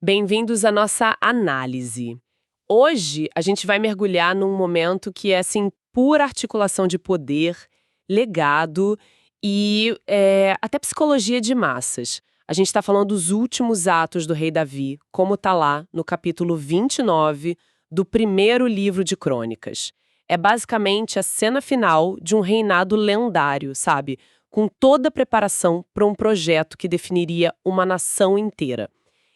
Bem-vindos à nossa análise. Hoje a gente vai mergulhar num momento que é assim pura articulação de poder, legado e até psicologia de massas. A gente está falando dos últimos atos do rei Davi, como está lá no capítulo 29 do primeiro livro de Crônicas. É basicamente a cena final de um reinado lendário, sabe? Com toda a preparação para um projeto que definiria uma nação inteira.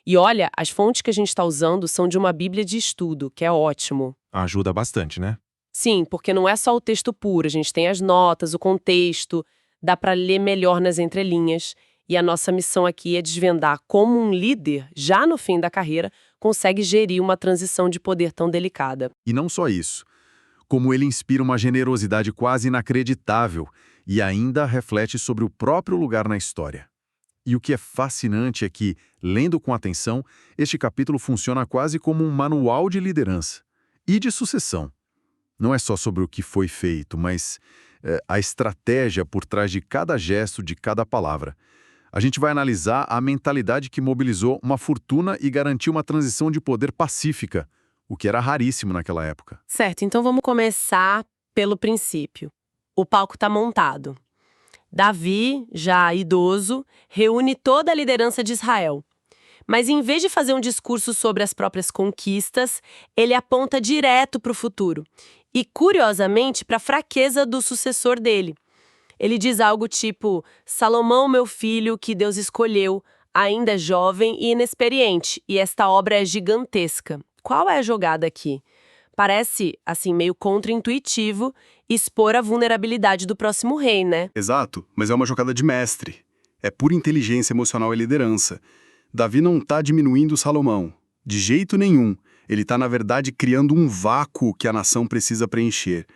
E olha, as fontes que a gente está usando são de uma bíblia de estudo, que é ótimo. Ajuda bastante, né? Sim, porque não é só o texto puro, a gente tem as notas, o contexto, dá para ler melhor nas entrelinhas. E a nossa missão aqui é desvendar como um líder, já no fim da carreira, consegue gerir uma transição de poder tão delicada. E não só isso. Como ele inspira uma generosidade quase inacreditável e ainda reflete sobre o próprio lugar na história. E o que é fascinante é que, lendo com atenção, este capítulo funciona quase como um manual de liderança e de sucessão. Não é só sobre o que foi feito, mas a estratégia por trás de cada gesto, de cada palavra. A gente vai analisar a mentalidade que mobilizou uma fortuna e garantiu uma transição de poder pacífica, o que era raríssimo naquela época. Certo, então vamos começar pelo princípio. O palco está montado. Davi, já idoso, reúne toda a liderança de Israel. Mas em vez de fazer um discurso sobre as próprias conquistas, ele aponta direto para o futuro. E, curiosamente, para a fraqueza do sucessor dele. Ele diz algo tipo: Salomão, meu filho, que Deus escolheu, ainda é jovem e inexperiente, e esta obra é gigantesca. Qual é a jogada aqui? Parece, assim, meio contraintuitivo expor a vulnerabilidade do próximo rei, né? Exato, mas é uma jogada de mestre. É pura inteligência emocional e liderança. Davi não está diminuindo Salomão. De jeito nenhum. Ele está, na verdade, criando um vácuo que a nação precisa preencher.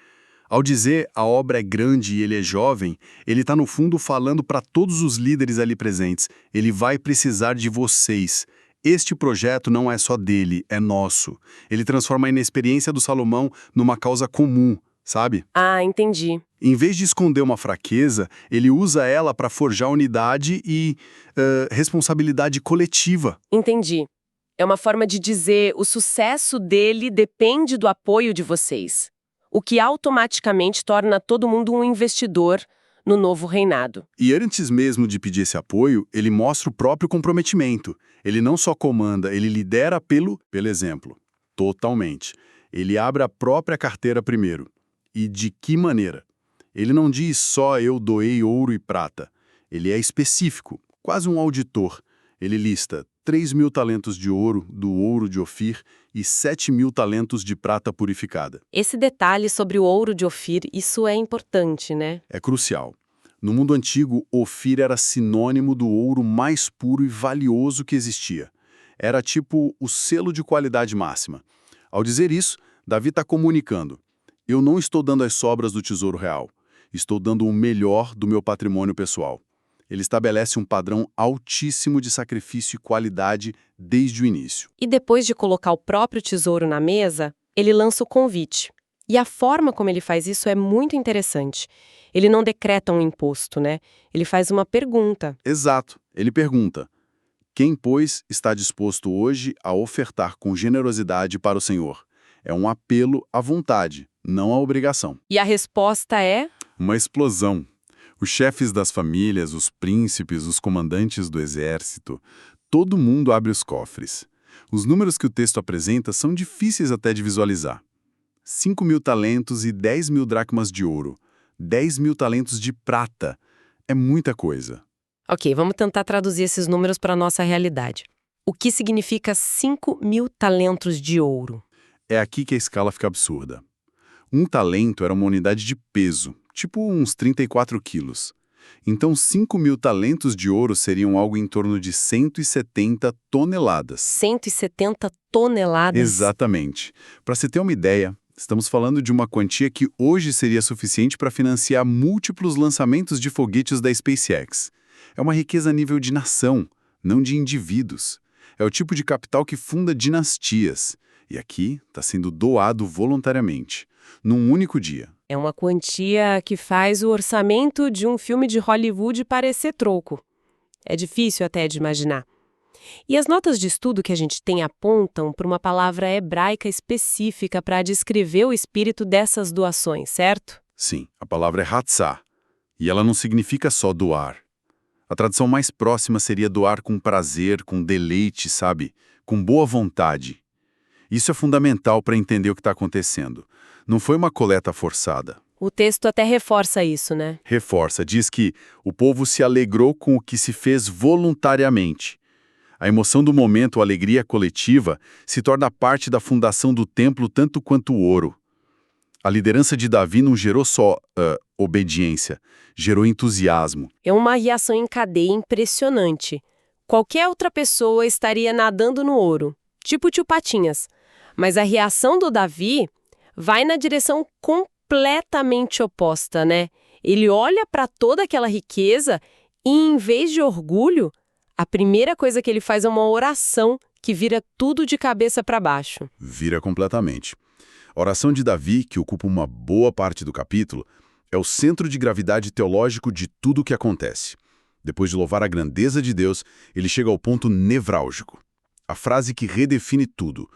Ao dizer a obra é grande e ele é jovem, ele está, no fundo, falando para todos os líderes ali presentes. Ele vai precisar de vocês. Este projeto não é só dele, é nosso. Ele transforma a inexperiência do Salomão numa causa comum, sabe? Ah, entendi. Em vez de esconder uma fraqueza, ele usa ela para forjar unidade e responsabilidade coletiva. Entendi. É uma forma de dizer o sucesso dele depende do apoio de vocês, o que automaticamente torna todo mundo um investidor no novo reinado. E antes mesmo de pedir esse apoio, ele mostra o próprio comprometimento. Ele não só comanda, ele lidera pelo exemplo. Totalmente. Ele abre a própria carteira primeiro. E de que maneira? Ele não diz só eu doei ouro e prata. Ele é específico, quase um auditor. Ele lista 3.000 talentos de ouro, do ouro de Ofir, e 7.000 talentos de prata purificada. Esse detalhe sobre o ouro de Ofir, isso é importante, né? É crucial. No mundo antigo, Ofir era sinônimo do ouro mais puro e valioso que existia. Era tipo o selo de qualidade máxima. Ao dizer isso, Davi está comunicando: eu não estou dando as sobras do tesouro real. Estou dando o melhor do meu patrimônio pessoal. Ele estabelece um padrão altíssimo de sacrifício e qualidade desde o início. E depois de colocar o próprio tesouro na mesa, ele lança o convite. E a forma como ele faz isso é muito interessante. Ele não decreta um imposto, né? Ele faz uma pergunta. Exato. Ele pergunta: quem, pois, está disposto hoje a ofertar com generosidade para o Senhor? É um apelo à vontade, não à obrigação. E a resposta é: Uma explosão. Os chefes das famílias, os príncipes, os comandantes do exército, todo mundo abre os cofres. Os números que o texto apresenta são difíceis até de visualizar. 5.000 talentos e 10.000 dracmas de ouro. 10.000 talentos de prata. É muita coisa. Ok, vamos tentar traduzir esses números para a nossa realidade. O que significa 5.000 talentos de ouro? É aqui que a escala fica absurda. Um talento era uma unidade de peso, tipo uns 34 quilos. Então 5.000 talentos de ouro seriam algo em torno de 170 toneladas. 170 toneladas? Exatamente. Para se ter uma ideia, estamos falando de uma quantia que hoje seria suficiente para financiar múltiplos lançamentos de foguetes da SpaceX. É uma riqueza a nível de nação, não de indivíduos. É o tipo de capital que funda dinastias. E aqui está sendo doado voluntariamente, num único dia. É uma quantia que faz o orçamento de um filme de Hollywood parecer troco. É difícil até de imaginar. E as notas de estudo que a gente tem apontam para uma palavra hebraica específica para descrever o espírito dessas doações, certo? Sim, a palavra é hatzah, e ela não significa só doar. A tradução mais próxima seria doar com prazer, com deleite, sabe? Com boa vontade. Isso é fundamental para entender o que está acontecendo. Não foi uma coleta forçada. O texto até reforça isso, né? Reforça, diz que o povo se alegrou com o que se fez voluntariamente. A emoção do momento, a alegria coletiva, se torna parte da fundação do templo tanto quanto o ouro. A liderança de Davi não gerou só obediência, gerou entusiasmo. É uma reação em cadeia impressionante. Qualquer outra pessoa estaria nadando no ouro, tipo tio Patinhas. Mas a reação do Davi vai na direção completamente oposta, né? Ele olha para toda aquela riqueza e, em vez de orgulho, a primeira coisa que ele faz é uma oração que vira tudo de cabeça para baixo. Vira completamente. A oração de Davi, que ocupa uma boa parte do capítulo, é o centro de gravidade teológico de tudo o que acontece. Depois de louvar a grandeza de Deus, ele chega ao ponto nevrálgico. A frase que redefine tudo.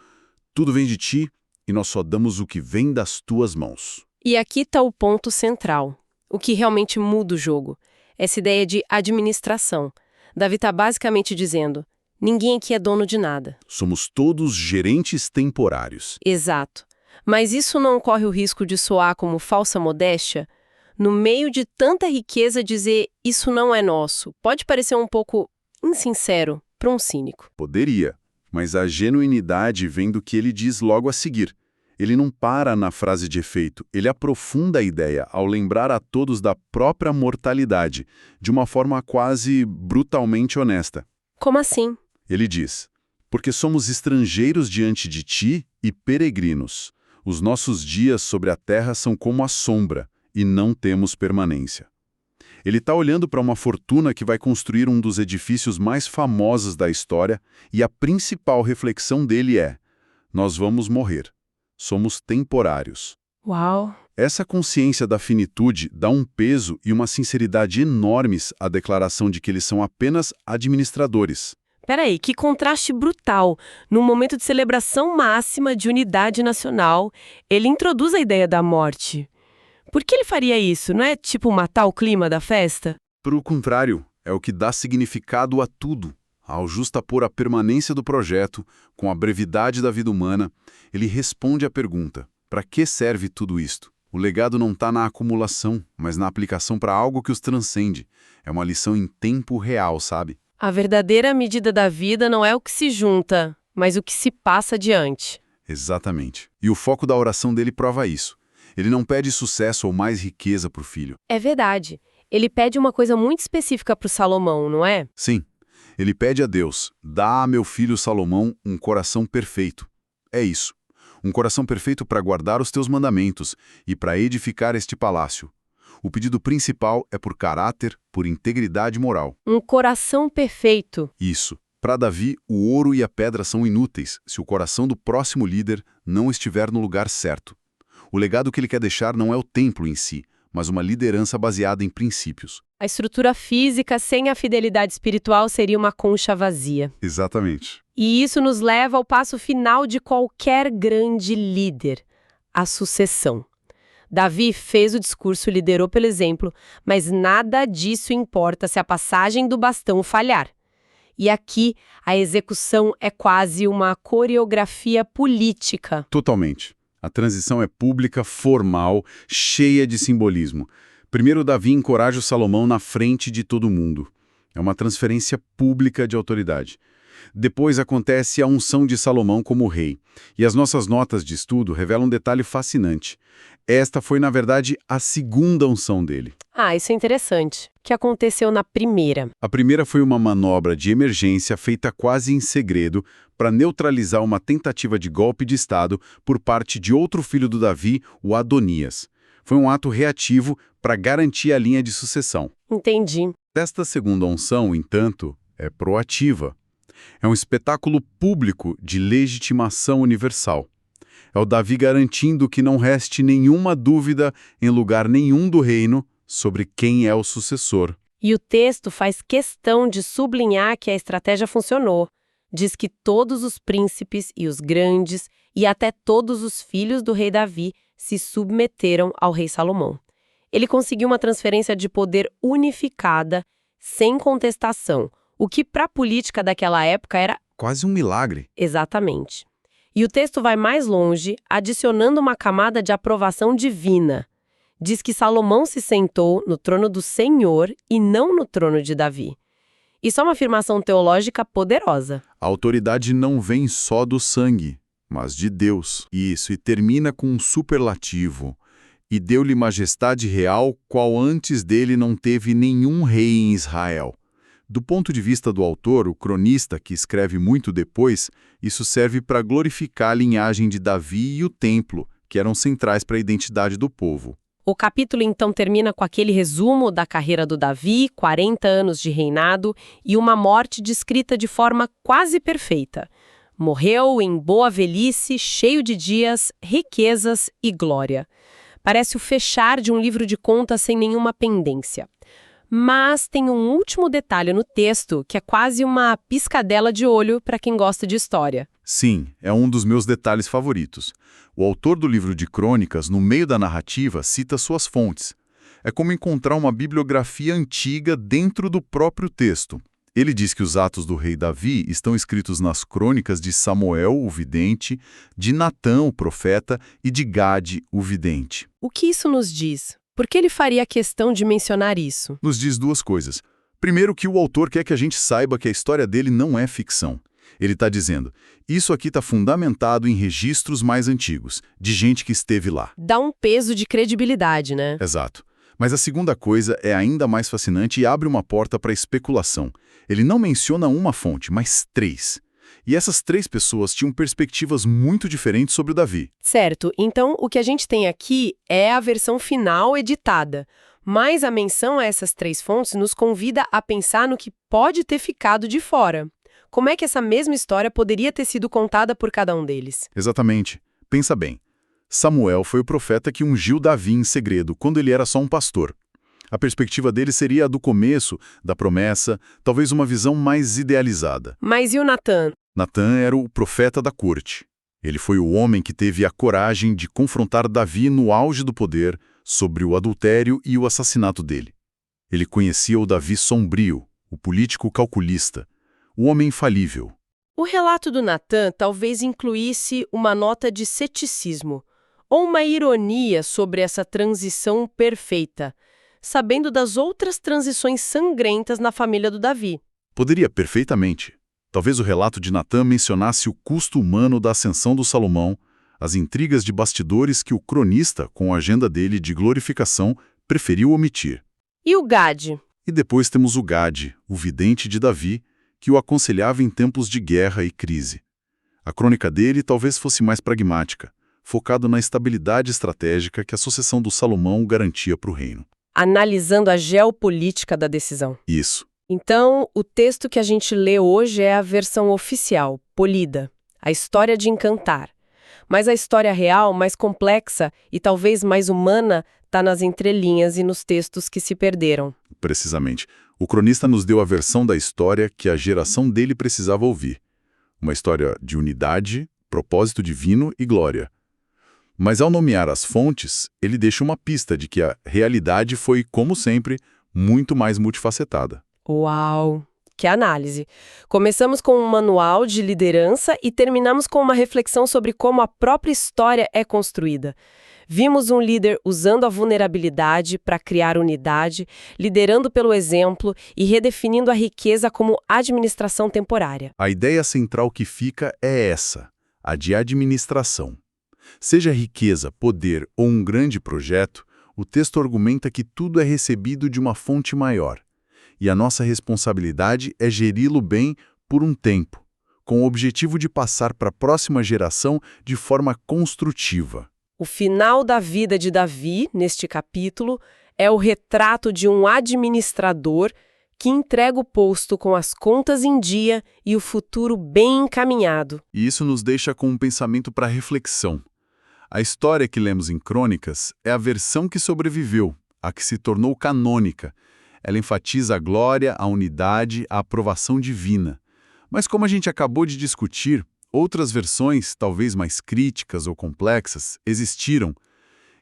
Tudo vem de ti e nós só damos o que vem das tuas mãos. E aqui está o ponto central. O que realmente muda o jogo. Essa ideia de administração. Davi está basicamente dizendo, ninguém aqui é dono de nada. Somos todos gerentes temporários. Exato. Mas isso não corre o risco de soar como falsa modéstia? No meio de tanta riqueza, dizer isso não é nosso pode parecer um pouco insincero para um cínico. Poderia, mas a genuinidade vem do que ele diz logo a seguir. Ele não para na frase de efeito, ele aprofunda a ideia ao lembrar a todos da própria mortalidade, de uma forma quase brutalmente honesta. Como assim? Ele diz, porque somos estrangeiros diante de ti e peregrinos. Os nossos dias sobre a terra são como a sombra, e não temos permanência. Ele está olhando para uma fortuna que vai construir um dos edifícios mais famosos da história, e a principal reflexão dele é, nós vamos morrer. Somos temporários. Uau! Essa consciência da finitude dá um peso e uma sinceridade enormes à declaração de que eles são apenas administradores. Peraí, que contraste brutal. Num momento de celebração máxima de unidade nacional, ele introduz a ideia da morte. Por que ele faria isso? Não é tipo matar o clima da festa? Pelo contrário, é o que dá significado a tudo. Ao justapor a permanência do projeto com a brevidade da vida humana, ele responde à pergunta, para que serve tudo isto? O legado não está na acumulação, mas na aplicação para algo que os transcende. É uma lição em tempo real, sabe? A verdadeira medida da vida não é o que se junta, mas o que se passa adiante. Exatamente. E o foco da oração dele prova isso. Ele não pede sucesso ou mais riqueza para o filho. É verdade. Ele pede uma coisa muito específica para o Salomão, não é? Sim. Ele pede a Deus, dá a meu filho Salomão um coração perfeito. É isso. Um coração perfeito para guardar os teus mandamentos e para edificar este palácio. O pedido principal é por caráter, por integridade moral. Um coração perfeito. Isso. Para Davi, o ouro e a pedra são inúteis se o coração do próximo líder não estiver no lugar certo. O legado que ele quer deixar não é o templo em si, mas uma liderança baseada em princípios. A estrutura física sem a fidelidade espiritual seria uma concha vazia. Exatamente. E isso nos leva ao passo final de qualquer grande líder, a sucessão. Davi fez o discurso, liderou pelo exemplo, mas nada disso importa se a passagem do bastão falhar. E aqui, a execução é quase uma coreografia política. Totalmente. A transição é pública, formal, cheia de simbolismo. Primeiro, Davi encoraja o Salomão na frente de todo mundo. É uma transferência pública de autoridade. Depois acontece a unção de Salomão como rei. E as nossas notas de estudo revelam um detalhe fascinante. Esta foi, na verdade, a segunda unção dele. Ah, isso é interessante. O que aconteceu na primeira? A primeira foi uma manobra de emergência feita quase em segredo para neutralizar uma tentativa de golpe de Estado por parte de outro filho do Davi, o Adonias. Foi um ato reativo para garantir a linha de sucessão. Entendi. Esta segunda unção, entanto, é proativa. É um espetáculo público de legitimação universal. É o Davi garantindo que não reste nenhuma dúvida em lugar nenhum do reino sobre quem é o sucessor. E o texto faz questão de sublinhar que a estratégia funcionou. diz que todos os príncipes e os grandes e até todos os filhos do rei Davi se submeteram ao rei Salomão. Ele conseguiu uma transferência de poder unificada, sem contestação, o que para a política daquela época era Quase um milagre. exatamente. E o texto vai mais longe, adicionando uma camada de aprovação divina. Diz que Salomão se sentou no trono do Senhor e não no trono de Davi. Isso é uma afirmação teológica poderosa. A autoridade não vem só do sangue, mas de Deus. Isso, e termina com um superlativo. E deu-lhe majestade real, qual antes dele não teve nenhum rei em Israel. Do ponto de vista do autor, o cronista, que escreve muito depois, isso serve para glorificar a linhagem de Davi e o templo, que eram centrais para a identidade do povo. O capítulo então termina com aquele resumo da carreira do Davi, 40 anos de reinado e uma morte descrita de forma quase perfeita. Morreu em boa velhice, cheio de dias, riquezas e glória. Parece o fechar de um livro de contas sem nenhuma pendência. Mas tem um último detalhe no texto que é quase uma piscadela de olho para quem gosta de história. Sim, é um dos meus detalhes favoritos. O autor do livro de Crônicas, no meio da narrativa, cita suas fontes. É como encontrar uma bibliografia antiga dentro do próprio texto. Ele diz que os atos do rei Davi estão escritos nas crônicas de Samuel, o vidente, de Natã, o profeta, e de Gade, o vidente. O que isso nos diz? Por que ele faria questão de mencionar isso? Nos diz duas coisas. Primeiro, que o autor quer que a gente saiba que a história dele não é ficção. Ele está dizendo, isso aqui está fundamentado em registros mais antigos, de gente que esteve lá. Dá um peso de credibilidade, né? Exato. Mas a segunda coisa é ainda mais fascinante e abre uma porta para especulação. Ele não menciona uma fonte, mas 3. E essas 3 pessoas tinham perspectivas muito diferentes sobre o Davi. Certo, então o que a gente tem aqui é a versão final editada. Mas a menção a essas 3 fontes nos convida a pensar no que pode ter ficado de fora. Como é que essa mesma história poderia ter sido contada por cada um deles? Exatamente. Pensa bem. Samuel foi o profeta que ungiu Davi em segredo, quando ele era só um pastor. A perspectiva dele seria a do começo, da promessa, talvez uma visão mais idealizada. Mas e o Natã? Natã era o profeta da corte. Ele foi o homem que teve a coragem de confrontar Davi no auge do poder sobre o adultério e o assassinato dele. Ele conhecia o Davi sombrio, o político calculista, o homem infalível. O relato do Natã talvez incluísse uma nota de ceticismo, ou uma ironia sobre essa transição perfeita, sabendo das outras transições sangrentas na família do Davi. Poderia perfeitamente. Talvez o relato de Natã mencionasse o custo humano da ascensão do Salomão, as intrigas de bastidores que o cronista, com a agenda dele de glorificação, preferiu omitir. E o Gade? E depois temos o Gade, o vidente de Davi, que o aconselhava em tempos de guerra e crise. A crônica dele talvez fosse mais pragmática, focado na estabilidade estratégica que a sucessão do Salomão garantia para o reino. Analisando a geopolítica da decisão. Isso. Então, o texto que a gente lê hoje é a versão oficial, polida, a história de Encantar. Mas a história real, mais complexa e talvez mais humana, está nas entrelinhas e nos textos que se perderam. Precisamente. O cronista nos deu a versão da história que a geração dele precisava ouvir. Uma história de unidade, propósito divino e glória. Mas ao nomear as fontes, ele deixa uma pista de que a realidade foi, como sempre, muito mais multifacetada. Uau! Que análise! Começamos com um manual de liderança e terminamos com uma reflexão sobre como a própria história é construída. Vimos um líder usando a vulnerabilidade para criar unidade, liderando pelo exemplo e redefinindo a riqueza como administração temporária. A ideia central que fica é essa, a de administração. Seja riqueza, poder ou um grande projeto, o texto argumenta que tudo é recebido de uma fonte maior. E a nossa responsabilidade é geri-lo bem por um tempo, com o objetivo de passar para a próxima geração de forma construtiva. O final da vida de Davi, neste capítulo, é o retrato de um administrador que entrega o posto com as contas em dia e o futuro bem encaminhado. E isso nos deixa com um pensamento para reflexão. A história que lemos em Crônicas é a versão que sobreviveu, a que se tornou canônica. Ela enfatiza a glória, a unidade, a aprovação divina. Mas como a gente acabou de discutir, outras versões, talvez mais críticas ou complexas, existiram.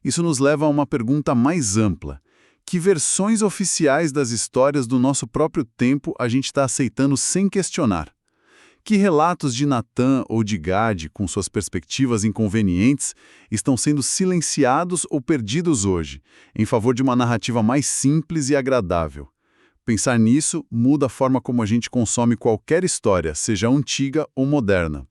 Isso nos leva a uma pergunta mais ampla. Que versões oficiais das histórias do nosso próprio tempo a gente está aceitando sem questionar? Que relatos de Natan ou de Gad, com suas perspectivas inconvenientes, estão sendo silenciados ou perdidos hoje, em favor de uma narrativa mais simples e agradável? Pensar nisso muda a forma como a gente consome qualquer história, seja antiga ou moderna.